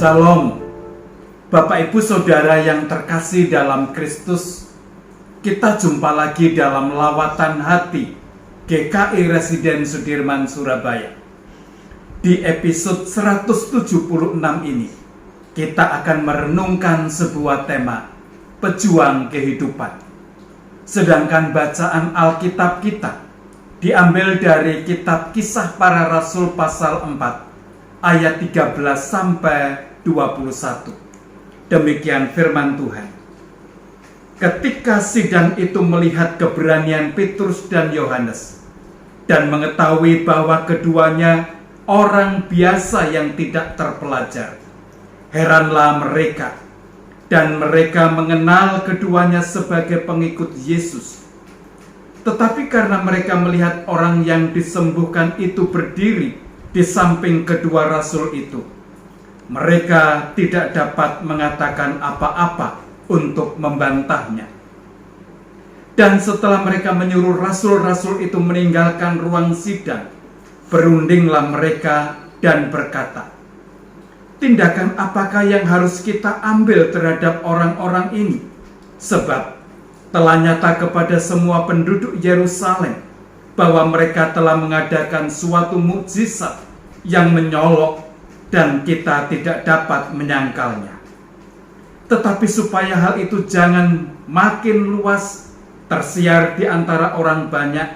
Salam, Bapak Ibu Saudara yang terkasih dalam Kristus. Kita jumpa lagi dalam lawatan hati GKI Residen Sudirman, Surabaya. Di episode 176 ini, kita akan merenungkan sebuah tema, pejuang kehidupan. Sedangkan bacaan Alkitab kita diambil dari kitab Kisah Para Rasul pasal 4 ayat 13 sampai 21. Demikian firman Tuhan. Ketika sidang itu melihat keberanian Petrus dan Yohanes dan mengetahui bahwa keduanya orang biasa yang tidak terpelajar, heranlah mereka, dan mereka mengenal keduanya sebagai pengikut Yesus. Tetapi karena mereka melihat orang yang disembuhkan itu berdiri di samping kedua rasul itu, mereka tidak dapat mengatakan apa-apa untuk membantahnya. Dan setelah mereka menyuruh rasul-rasul itu meninggalkan ruang sidang, berundinglah mereka dan berkata, "Tindakan apakah yang harus kita ambil terhadap orang-orang ini? Sebab telah nyata kepada semua penduduk Yerusalem bahwa mereka telah mengadakan suatu mukjizat yang menyolok dan kita tidak dapat menyangkalnya. Tetapi supaya hal itu jangan makin luas tersiar di antara orang banyak,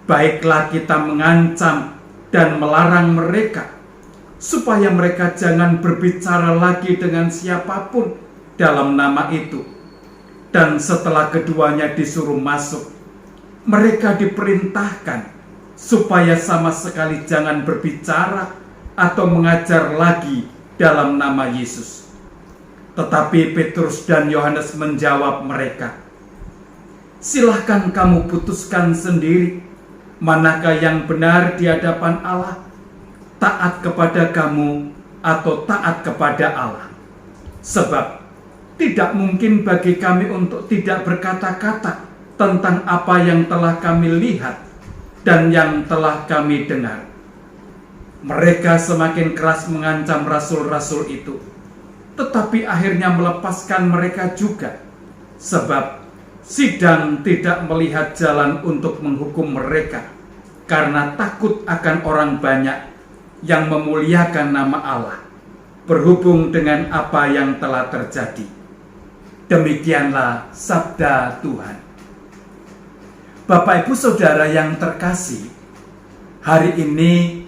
baiklah kita mengancam dan melarang mereka, supaya mereka jangan berbicara lagi dengan siapapun dalam nama itu." Dan setelah keduanya disuruh masuk, mereka diperintahkan supaya sama sekali jangan berbicara atau mengajar lagi dalam nama Yesus. Tetapi Petrus dan Yohanes menjawab mereka, "Silahkan kamu putuskan sendiri manakah yang benar di hadapan Allah, taat kepada kamu atau taat kepada Allah. Sebab tidak mungkin bagi kami untuk tidak berkata-kata tentang apa yang telah kami lihat dan yang telah kami dengar." Mereka semakin keras mengancam rasul-rasul itu, tetapi akhirnya melepaskan mereka juga, sebab sidang tidak melihat jalan untuk menghukum mereka, karena takut akan orang banyak yang memuliakan nama Allah, berhubung dengan apa yang telah terjadi. Demikianlah sabda Tuhan. Bapak Ibu Saudara yang terkasih, hari ini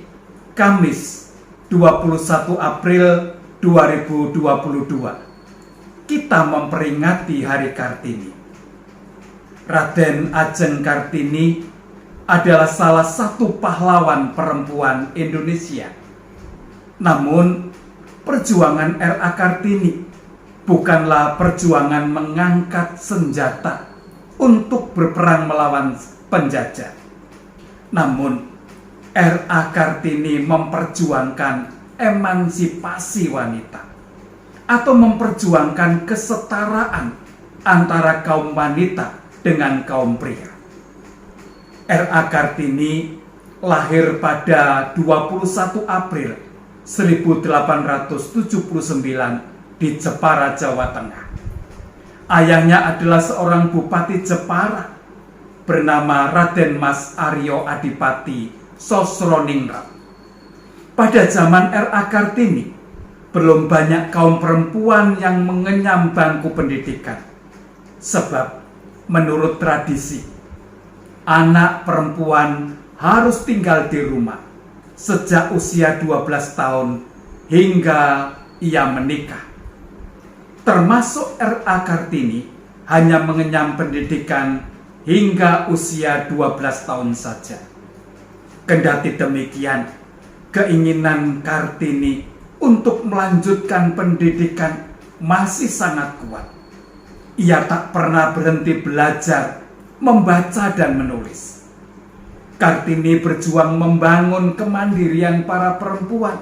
Kamis 21 April 2022, kita memperingati Hari Kartini. Raden Ajeng Kartini adalah salah satu pahlawan perempuan Indonesia. Namun, perjuangan R.A. Kartini bukanlah perjuangan mengangkat senjata untuk berperang melawan penjajah. Namun, R.A. Kartini memperjuangkan emansipasi wanita atau memperjuangkan kesetaraan antara kaum wanita dengan kaum pria. R.A. Kartini lahir pada 21 April 1879 di Jepara, Jawa Tengah. Ayahnya adalah seorang bupati Jepara bernama Raden Mas Aryo Adipati Sosroningrat. Pada zaman R.A. Kartini, belum banyak kaum perempuan yang mengenyam bangku pendidikan. Sebab menurut tradisi, anak perempuan harus tinggal di rumah sejak usia 12 tahun hingga ia menikah. Termasuk R.A. Kartini hanya mengenyam pendidikan hingga usia 12 tahun saja. Kendati demikian, keinginan Kartini untuk melanjutkan pendidikan masih sangat kuat. Ia tak pernah berhenti belajar, membaca dan menulis. Kartini berjuang membangun kemandirian para perempuan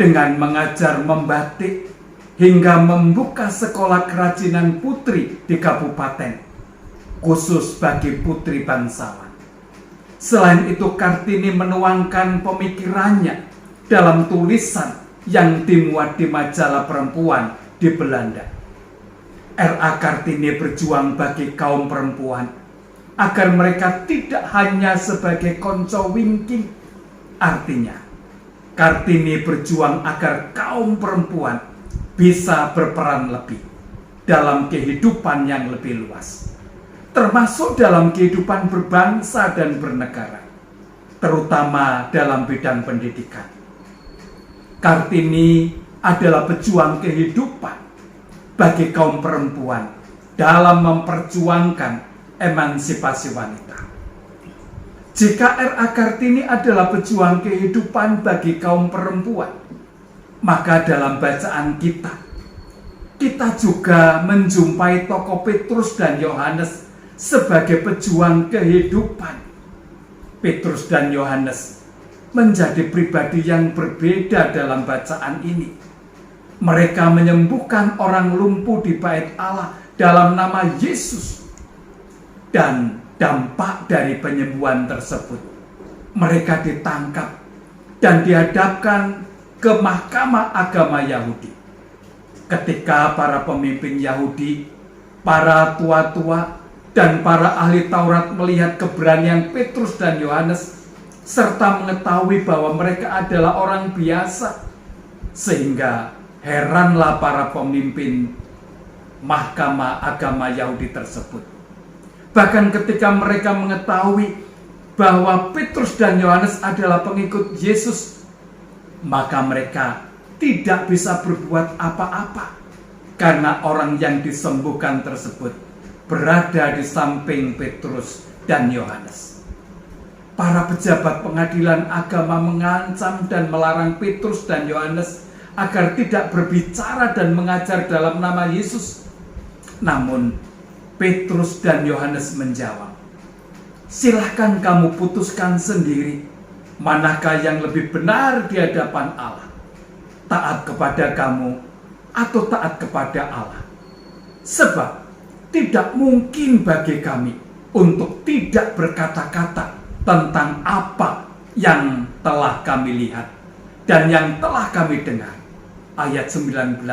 dengan mengajar membatik hingga membuka sekolah kerajinan putri di kabupaten, khusus bagi putri bangsawan. Selain itu, Kartini menuangkan pemikirannya dalam tulisan yang dimuat di majalah perempuan di Belanda. R.A. Kartini berjuang bagi kaum perempuan agar mereka tidak hanya sebagai konco wingking. Artinya, Kartini berjuang agar kaum perempuan bisa berperan lebih dalam kehidupan yang lebih luas, termasuk dalam kehidupan berbangsa dan bernegara, terutama dalam bidang pendidikan. Kartini adalah pejuang kehidupan bagi kaum perempuan dalam memperjuangkan emansipasi wanita. Jika R.A. Kartini adalah pejuang kehidupan bagi kaum perempuan, maka dalam bacaan kita juga menjumpai tokoh Petrus dan Yohanes sebagai pejuang kehidupan. Petrus dan Yohanes menjadi pribadi yang berbeda dalam bacaan ini. Mereka menyembuhkan orang lumpuh di bait Allah dalam nama Yesus. Dan dampak dari penyembuhan tersebut, mereka ditangkap dan dihadapkan ke mahkamah agama Yahudi. Ketika para pemimpin Yahudi, para tua-tua, dan para ahli Taurat melihat keberanian Petrus dan Yohanes, serta mengetahui bahwa mereka adalah orang biasa, sehingga heranlah para pemimpin mahkamah agama Yahudi tersebut. Bahkan ketika mereka mengetahui bahwa Petrus dan Yohanes adalah pengikut Yesus, maka mereka tidak bisa berbuat apa-apa, karena orang yang disembuhkan tersebut berada di samping Petrus dan Yohanes. Para pejabat pengadilan agama mengancam dan melarang Petrus dan Yohanes agar tidak berbicara dan mengajar dalam nama Yesus. Namun Petrus dan Yohanes menjawab, "Silahkan kamu putuskan sendiri manakah yang lebih benar di hadapan Allah, taat kepada kamu atau taat kepada Allah. Sebab tidak mungkin bagi kami untuk tidak berkata-kata tentang apa yang telah kami lihat dan yang telah kami dengar." Ayat 19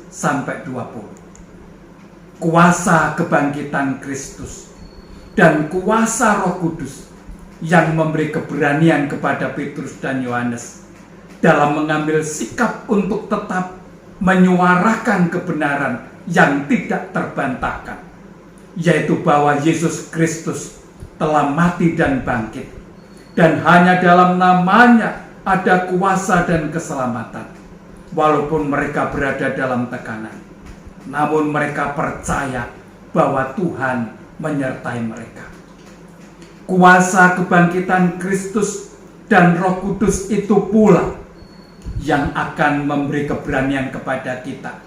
sampai 20. Kuasa kebangkitan Kristus dan kuasa Roh Kudus yang memberi keberanian kepada Petrus dan Yohanes dalam mengambil sikap untuk tetap menyuarakan kebenaran yang tidak terbantahkan, yaitu bahwa Yesus Kristus telah mati dan bangkit, dan hanya dalam namanya ada kuasa dan keselamatan. Walaupun mereka berada dalam tekanan, namun mereka percaya bahwa Tuhan menyertai mereka. Kuasa kebangkitan Kristus dan Roh Kudus itu pula yang akan memberi keberanian kepada kita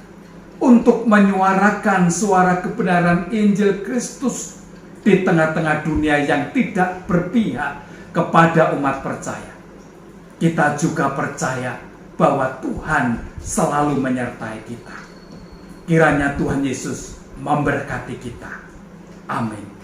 untuk menyuarakan suara kebenaran Injil Kristus di tengah-tengah dunia yang tidak berpihak kepada umat percaya. Kita juga percaya bahwa Tuhan selalu menyertai kita. Kiranya Tuhan Yesus memberkati kita. Amin.